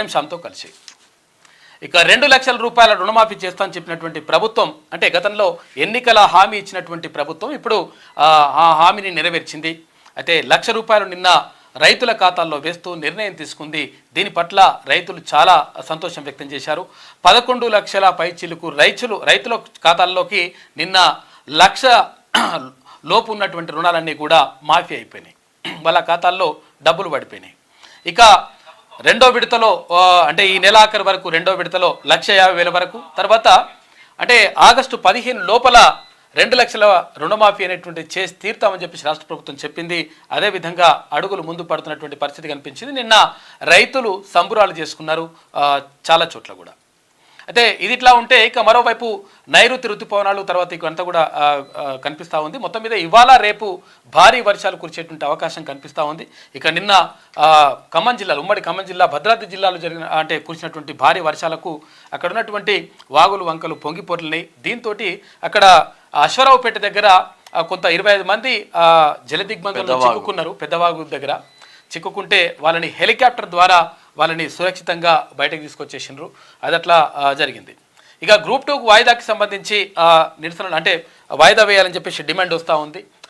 నిమిషంతో కలిసి ఇక 2 లక్షల రూపాయల రుణమాఫీ చేస్తానని చెప్పినటువంటి ప్రభుత్వం అంటే గతంలో ఎన్నికల హామీ ఇచ్చినటువంటి ప్రభుత్వం ఇప్పుడు ఆ హామీని నెరవేర్చింది. అయితే 1 లక్ష రూపాయలు నిన్న రైతుల ఖాతాల్లో వేస్తూ నిర్ణయం తీసుకుంది. దీని పట్ల రైతులు చాలా సంతోషం వ్యక్తం చేశారు. 11 లక్షల పైచిలుకు రైతుల ఖాతాల్లోకి నిన్న 1 లక్ష లోపు ఉన్నటువంటి రుణాలన్నీ కూడా మాఫీ అయిపోయినాయి. వాళ్ళ ఖాతాల్లో డబ్బులు పడిపోయినాయి. ఇక రెండో విడతలో అంటే ఈ నెలాఖరు వరకు రెండో విడతలో 1,50,000 వరకు, తర్వాత అంటే ఆగస్టు 15 లోపల 2 లక్షల రుణమాఫీ అనేటువంటి చేసి తీర్తామని చెప్పేసి రాష్ట్ర ప్రభుత్వం చెప్పింది. అదేవిధంగా అడుగులు ముందు పడుతున్నటువంటి పరిస్థితి కనిపించింది. నిన్న రైతులు సంబురాలు చేసుకున్నారు చాలా చోట్ల కూడా. అయితే ఇది ఇట్లా ఉంటే ఇక మరోవైపు నైరుతి ఋతుపవనాలు తర్వాత ఇక అంతా కూడా కనిపిస్తూ ఉంది. మొత్తం మీద ఇవాళ రేపు భారీ వర్షాలు కురిచేటువంటి అవకాశం కనిపిస్తూ ఉంది. ఇక నిన్న ఖమ్మం జిల్లాలో ఉమ్మడి ఖమ్మం జిల్లా భద్రాద్రి జిల్లాలో కురిసినటువంటి భారీ వర్షాలకు అక్కడ ఉన్నటువంటి వాగులు వంకలు పొంగిపోర్లినాయి. దీంతో అక్కడ అశ్వరావుపేట దగ్గర కొంత 25 మంది జలదిగ్బంధంలో చిక్కుకున్నారు. పెద్దవాగు దగ్గర చిక్కుకుంటే వాళ్ళని హెలికాప్టర్ ద్వారా వాళ్ళని సురక్షితంగా బయటకు తీసుకొచ్చేసినారు. అది అట్లా జరిగింది. ఇక గ్రూప్ 2 వాయిదాకి సంబంధించి నిరసనలు అంటే వాయిదా వేయాలని చెప్పేసి డిమాండ్ వస్తూ ఉంది.